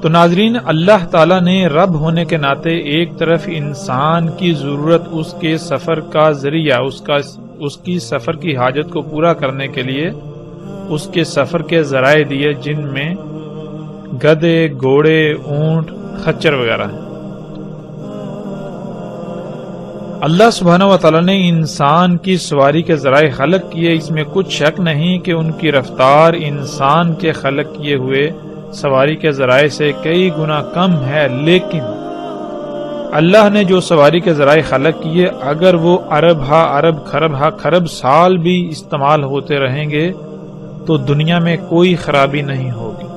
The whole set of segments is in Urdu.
تو ناظرین، اللہ تعالیٰ نے رب ہونے کے ناطے ایک طرف انسان کی ضرورت، اس کے سفر کا ذریعہ، اس کی سفر کی حاجت کو پورا کرنے کے لیے اس کے سفر کے ذرائع دیے، جن میں گدھے، گھوڑے، اونٹ، خچر وغیرہ ہیں۔ اللہ سبحانہ و تعالیٰ نے انسان کی سواری کے ذرائع خلق کیے، اس میں کچھ شک نہیں کہ ان کی رفتار انسان کے خلق کیے ہوئے سواری کے ذرائع سے کئی گنا کم ہے، لیکن اللہ نے جو سواری کے ذرائع خلق کیے، اگر وہ ارب ہا ارب، خرب ہا خرب سال بھی استعمال ہوتے رہیں گے تو دنیا میں کوئی خرابی نہیں ہوگی۔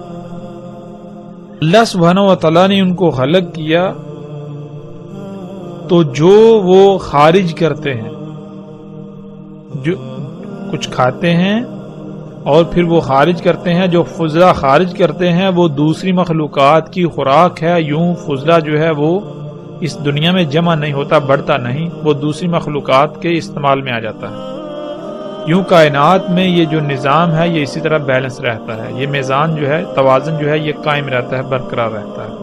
اللہ سبحانہ و تعالیٰ نے ان کو خلق کیا تو جو وہ خارج کرتے ہیں، جو کچھ کھاتے ہیں اور پھر وہ خارج کرتے ہیں، جو فضلہ خارج کرتے ہیں وہ دوسری مخلوقات کی خوراک ہے۔ یوں فضلہ جو ہے وہ اس دنیا میں جمع نہیں ہوتا، بڑھتا نہیں، وہ دوسری مخلوقات کے استعمال میں آ جاتا ہے۔ یوں کائنات میں یہ جو نظام ہے یہ اسی طرح بیلنس رہتا ہے، یہ میزان جو ہے، توازن جو ہے یہ قائم رہتا ہے، برقرار رہتا ہے۔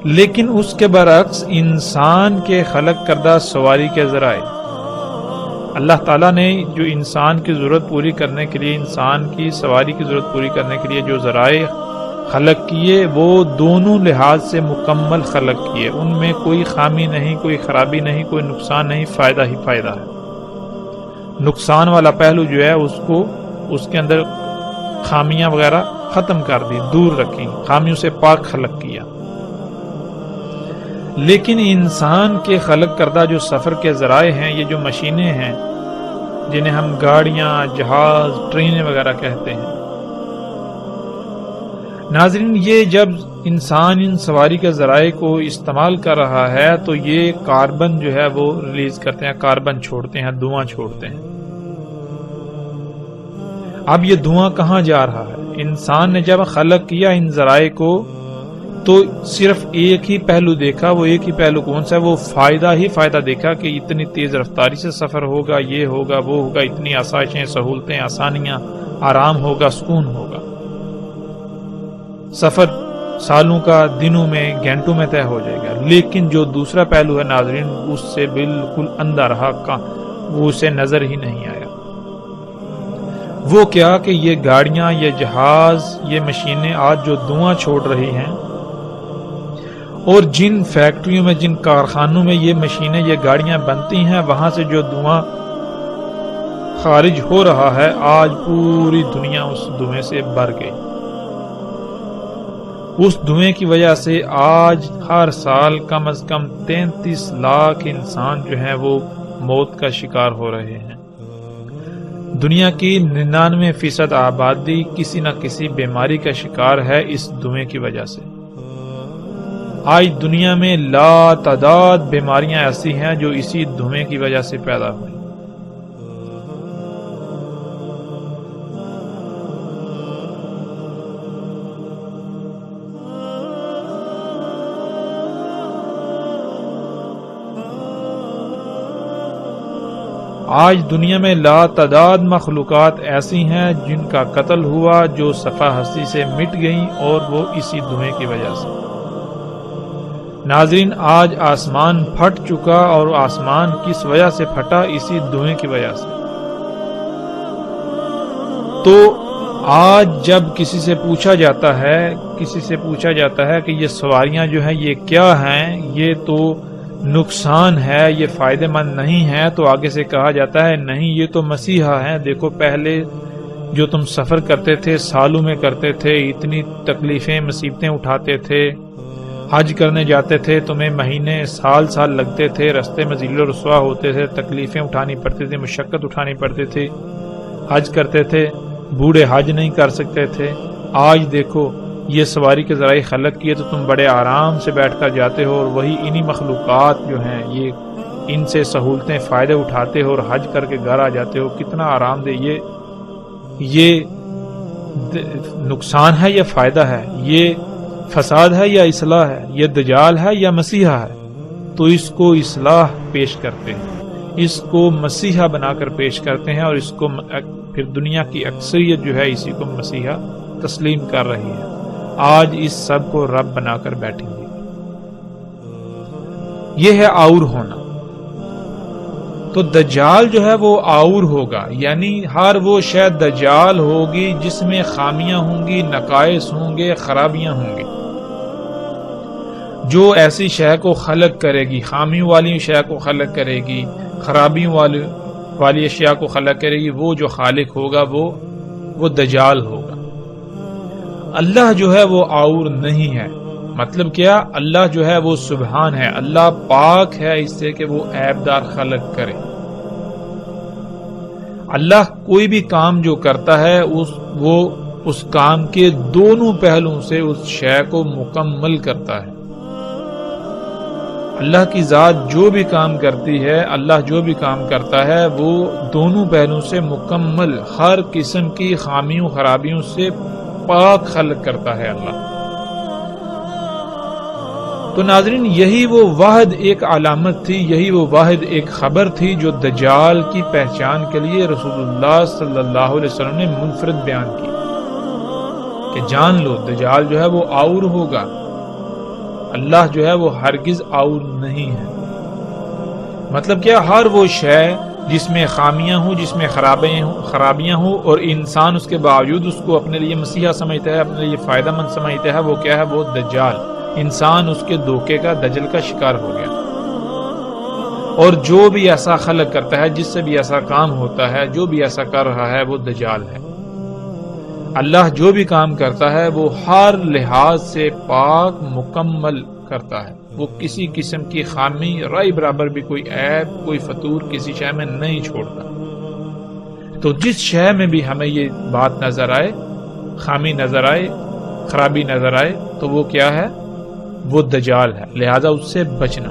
لیکن اس کے برعکس انسان کے خلق کردہ سواری کے ذرائع، اللہ تعالیٰ نے جو انسان کی ضرورت پوری کرنے کے لیے، انسان کی سواری کی ضرورت پوری کرنے کے لیے جو ذرائع خلق کیے، وہ دونوں لحاظ سے مکمل خلق کیے، ان میں کوئی خامی نہیں، کوئی خرابی نہیں، کوئی نقصان نہیں، فائدہ ہی فائدہ ہے۔ نقصان والا پہلو جو ہے اس کے اندر خامیاں وغیرہ ختم کر دی، دور رکھی، خامیوں سے پاک خلق کیا۔ لیکن انسان کے خلق کردہ جو سفر کے ذرائع ہیں، یہ جو مشینیں ہیں جنہیں ہم گاڑیاں، جہاز، ٹرینیں وغیرہ کہتے ہیں، ناظرین یہ جب انسان ان سواری کے ذرائع کو استعمال کر رہا ہے تو یہ کاربن جو ہے وہ ریلیز کرتے ہیں، کاربن چھوڑتے ہیں، دھواں چھوڑتے ہیں۔ اب یہ دھواں کہاں جا رہا ہے؟ انسان نے جب خلق کیا ان ذرائع کو تو صرف ایک ہی پہلو دیکھا، وہ ایک ہی پہلو کون سا ہے؟ وہ فائدہ ہی فائدہ دیکھا کہ اتنی تیز رفتاری سے سفر ہوگا، یہ ہوگا، وہ ہوگا، اتنی آسائشیں، سہولتیں، آسانیاں، آرام ہوگا، سکون ہوگا، سفر سالوں کا دنوں میں، گھنٹوں میں طے ہو جائے گا۔ لیکن جو دوسرا پہلو ہے ناظرین، اس سے بالکل اندھا رہا، وہ اسے نظر ہی نہیں آیا۔ وہ کیا کہ یہ گاڑیاں، یہ جہاز، یہ مشینیں آج جو دھواں چھوڑ رہی ہیں، اور جن فیکٹریوں میں، جن کارخانوں میں یہ مشینیں، یہ گاڑیاں بنتی ہیں، وہاں سے جو دھواں خارج ہو رہا ہے، آج پوری دنیا اس دھویں سے بھر گئی۔ اس دھویں کی وجہ سے آج ہر سال کم از کم 33 لاکھ انسان جو ہیں وہ موت کا شکار ہو رہے ہیں۔ دنیا کی 99% آبادی کسی نہ کسی بیماری کا شکار ہے اس دھویں کی وجہ سے۔ آج دنیا میں لا تعداد بیماریاں ایسی ہیں جو اسی دھویں کی وجہ سے پیدا ہوئی۔ آج دنیا میں لا تعداد مخلوقات ایسی ہیں جن کا قتل ہوا، جو صفحہ ہستی سے مٹ گئیں، اور وہ اسی دھویں کی وجہ سے۔ ناظرین آج آسمان پھٹ چکا، اور آسمان کس وجہ سے پھٹا؟ اسی دھویں کی وجہ سے۔ تو آج جب کسی سے پوچھا جاتا ہے کہ یہ سواریاں جو ہیں یہ کیا ہیں، یہ تو نقصان ہے، یہ فائدہ مند نہیں ہے، تو آگے سے کہا جاتا ہے نہیں، یہ تو مسیحا ہیں۔ دیکھو پہلے جو تم سفر کرتے تھے، سالوں میں کرتے تھے، اتنی تکلیفیں، مصیبتیں اٹھاتے تھے، حج کرنے جاتے تھے، تمہیں مہینے، سال لگتے تھے، رستے میں ذل و رسوا ہوتے تھے، تکلیفیں اٹھانی پڑتی تھی، مشقت اٹھانی پڑتی تھی، حج کرتے تھے، بوڑھے حج نہیں کر سکتے تھے۔ آج دیکھو یہ سواری کے ذرائع خلق کیے تو تم بڑے آرام سے بیٹھ کر جاتے ہو، اور وہی انہی مخلوقات جو ہیں یہ ان سے سہولتیں، فائدے اٹھاتے ہو اور حج کر کے گھر آ جاتے ہو۔ کتنا آرام دہ! یہ نقصان ہے یا فائدہ ہے؟ یہ فساد ہے یا اصلاح ہے؟ یہ دجال ہے یا مسیحا ہے؟ تو اس کو اصلاح پیش کرتے ہیں، اس کو مسیحا بنا کر پیش کرتے ہیں، اور اس کو پھر دنیا کی اکثریت جو ہے اسی کو مسیحا تسلیم کر رہی ہے۔ آج اس سب کو رب بنا کر بیٹھیں گے. یہ ہے آور ہونا. تو دجال جو ہے وہ آور ہوگا، یعنی ہر وہ شے دجال ہوگی جس میں خامیاں ہوں گی، نقائص ہوں گے، خرابیاں ہوں گی. جو ایسی شے کو خلق کرے گی، خامی والی شے کو خلق کرے گی، خرابیوں والی اشیاء کو خلق کرے گی، وہ جو خالق ہوگا وہ دجال ہوگا. اللہ جو ہے وہ آور نہیں ہے. مطلب کیا؟ اللہ جو ہے وہ سبحان ہے، اللہ پاک ہے اس سے کہ وہ عیب دار خلق کرے. اللہ کوئی بھی کام جو کرتا ہے وہ اس کام کے دونوں پہلوؤں سے اس شے کو مکمل کرتا ہے. اللہ کی ذات جو بھی کام کرتی ہے، اللہ جو بھی کام کرتا ہے وہ دونوں پہلوؤں سے مکمل، ہر قسم کی خامیوں خرابیوں سے پاک خلق کرتا ہے اللہ. تو ناظرین، یہی وہ واحد ایک علامت تھی، یہی وہ واحد ایک خبر تھی جو دجال کی پہچان کے لیے رسول اللہ صلی اللہ علیہ وسلم نے منفرد بیان کی کہ جان لو دجال جو ہے وہ آور ہوگا، اللہ جو ہے وہ ہرگز آور نہیں ہے. مطلب کیا؟ ہر وہ شے جس میں خامیاں ہوں، جس میں خرابیاں ہوں، اور انسان اس کے باوجود اس کو اپنے لیے مسیحا سمجھتا ہے، اپنے لیے فائدہ مند سمجھتا ہے، وہ کیا ہے؟ وہ دجال. انسان اس کے دھوکے کا، دجل کا شکار ہو گیا. اور جو بھی ایسا خلق کرتا ہے، جس سے بھی ایسا کام ہوتا ہے، جو بھی ایسا کر رہا ہے، وہ دجال ہے. اللہ جو بھی کام کرتا ہے وہ ہر لحاظ سے پاک مکمل کرتا ہے. وہ کسی قسم کی خامی رائی برابر بھی، کوئی عیب، کوئی فطور کسی شے میں نہیں چھوڑتا. تو جس شے میں بھی ہمیں یہ بات نظر آئے، خامی نظر آئے، خرابی نظر آئے، تو وہ کیا ہے؟ وہ دجال ہے. لہذا اس سے بچنا.